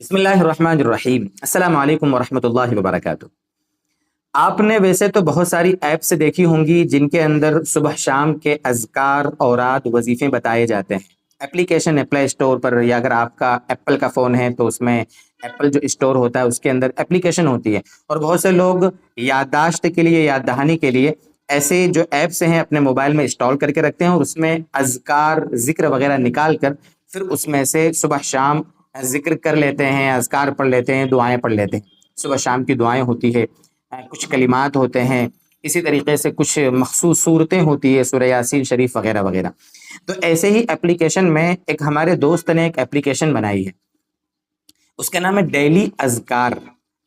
बिस्मिल्लाहिर्रहमानिर्रहीम। अस्सलाम वालेकुम वरहमतुल्लाहि वबरकातुह। आपने वैसे तो बहुत सारी ऐप्स देखी होंगी जिनके अंदर सुबह शाम के अज़कार, औराद, वजीफ़े बताए जाते हैं। एप्लीकेशन है प्ले स्टोर पर, या अगर आपका एप्पल का फ़ोन है तो उसमें एप्पल जो स्टोर होता है उसके अंदर एप्लीकेशन होती है। और बहुत से लोग याददाश्त के लिए, याद दहानी के लिए ऐसे जो ऐप्स हैं अपने मोबाइल में इंस्टॉल करके रखते हैं और उसमें अज़कार, ज़िक्र वगैरह निकाल कर फिर उसमें से सुबह शाम ज़िक्र कर लेते हैं, अज़कार पढ़ लेते हैं, दुआएँ पढ़ लेते हैं। सुबह शाम की दुआएँ होती है, कुछ कलिमात होते हैं, इसी तरीके से कुछ मखसूस सूरतें होती है, सूरह यासीन शरीफ वगैरह वगैरह। तो ऐसे ही एप्लीकेशन में एक हमारे दोस्त ने एक एप्लीकेशन बनाई है, उसका नाम है डेली अज़कार।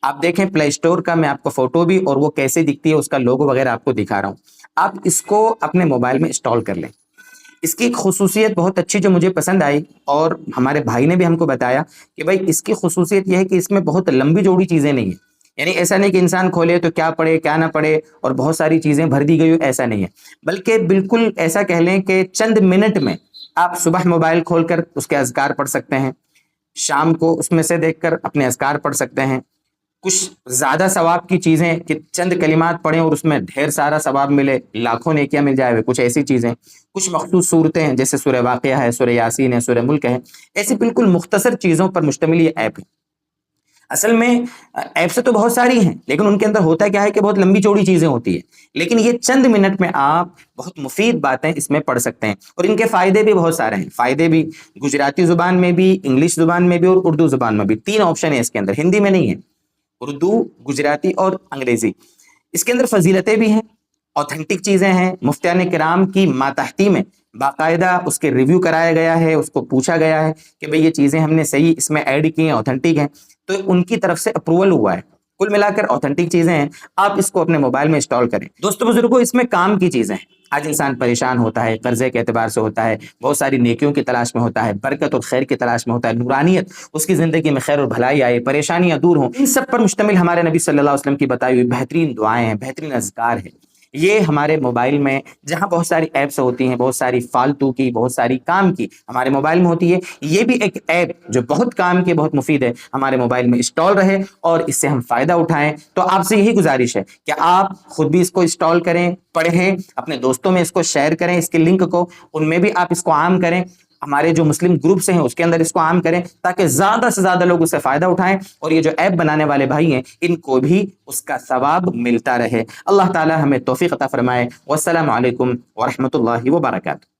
आप देखें प्ले स्टोर का, मैं आपको फोटो भी और वो कैसे दिखती है उसका लोगो वगैरह आपको दिखा रहा हूँ। आप इसको अपने मोबाइल में इंस्टॉल कर लें। इसकी एक खुसूसियत बहुत अच्छी जो मुझे पसंद आई और हमारे भाई ने भी हमको बताया कि भाई इसकी खुसूसियत यह है कि इसमें बहुत लंबी चौड़ी चीज़ें नहीं है। यानी ऐसा नहीं कि इंसान खोले तो क्या पढ़े क्या ना पढ़े और बहुत सारी चीज़ें भर दी गई हो, ऐसा नहीं है। बल्कि बिल्कुल ऐसा कह लें कि चंद मिनट में आप सुबह मोबाइल खोलकर उसके अज़कार पढ़ सकते हैं, शाम को उसमें से देखकर अपने अज़कार पढ़ सकते हैं। कुछ ज़्यादा सवाब की चीज़ें कि चंद कलिमात पढ़ें और उसमें ढेर सारा सवाब मिले, लाखों नेकियां मिल जाए, कुछ ऐसी चीज़ें। कुछ मखसूस सूरतें हैं जैसे सूरह वाक़िया है, सूरह यासीन है, सूरह मुल्क है। ऐसी बिल्कुल मुख्तसर चीज़ों पर मुश्तमिल ये ऐप है। असल में ऐप्स तो बहुत सारी हैं, लेकिन उनके अंदर होता क्या है कि बहुत लंबी चौड़ी चीज़ें होती है। लेकिन ये चंद मिनट में आप बहुत मुफीद बातें इसमें पढ़ सकते हैं और इनके फ़ायदे भी बहुत सारे हैं। फ़ायदे भी गुजराती ज़ुबान में भी, इंग्लिश ज़ुबान में भी और उर्दू ज़ुबान में भी। 3 ऑप्शन है इसके अंदर, हिंदी में नहीं है। उर्दू, गुजराती और अंग्रेजी। इसके अंदर फजीलतें भी हैं, ऑथेंटिक चीज़ें हैं। मुफ्तियान किराम की मातहती में बाकायदा उसके रिव्यू कराया गया है, उसको पूछा गया है कि भाई ये चीज़ें हमने सही इसमें ऐड की हैं, ऑथेंटिक हैं, तो उनकी तरफ से अप्रूवल हुआ है। कुल मिलाकर ऑथेंटिक चीज़ें हैं। आप इसको अपने मोबाइल में इंस्टॉल करें। दोस्तों बुजुर्गों, इसमें काम की चीज़ें हैं। आज इंसान परेशान होता है, कर्जे के एतबार से होता है, बहुत सारी नेकियों की तलाश में होता है, बरकत और खैर की तलाश में होता है, नूरानियत उसकी ज़िंदगी में खैर और भलाई आए, परेशानियां दूर हों। इन सब पर मुश्तमिल हमारे नबी सल्लल्लाहु अलैहि वसल्लम की बताई हुई बेहतरीन दुआएं हैं, बेहतरीन अज़कार है। ये हमारे मोबाइल में, जहां बहुत सारी ऐप्स होती हैं, बहुत सारी फालतू की, बहुत सारी काम की हमारे मोबाइल में होती है, ये भी एक ऐप जो बहुत काम की, बहुत मुफीद है, हमारे मोबाइल में इंस्टॉल रहे और इससे हम फायदा उठाएं। तो आपसे यही गुजारिश है कि आप खुद भी इसको इंस्टॉल करें, पढ़ें, अपने दोस्तों में इसको शेयर करें, इसके लिंक को उनमें भी आप इसको आम करें। हमारे जो मुस्लिम ग्रुप्स हैं उसके अंदर इसको आम करें ताकि ज्यादा से ज्यादा लोग उससे फायदा उठाएं और ये जो ऐप बनाने वाले भाई हैं इनको भी उसका सवाब मिलता रहे। अल्लाह ताला हमें तौफीक अता फरमाए। वस्सलामु अलैकुम वरहमतुल्लाहि वबरकातुहू।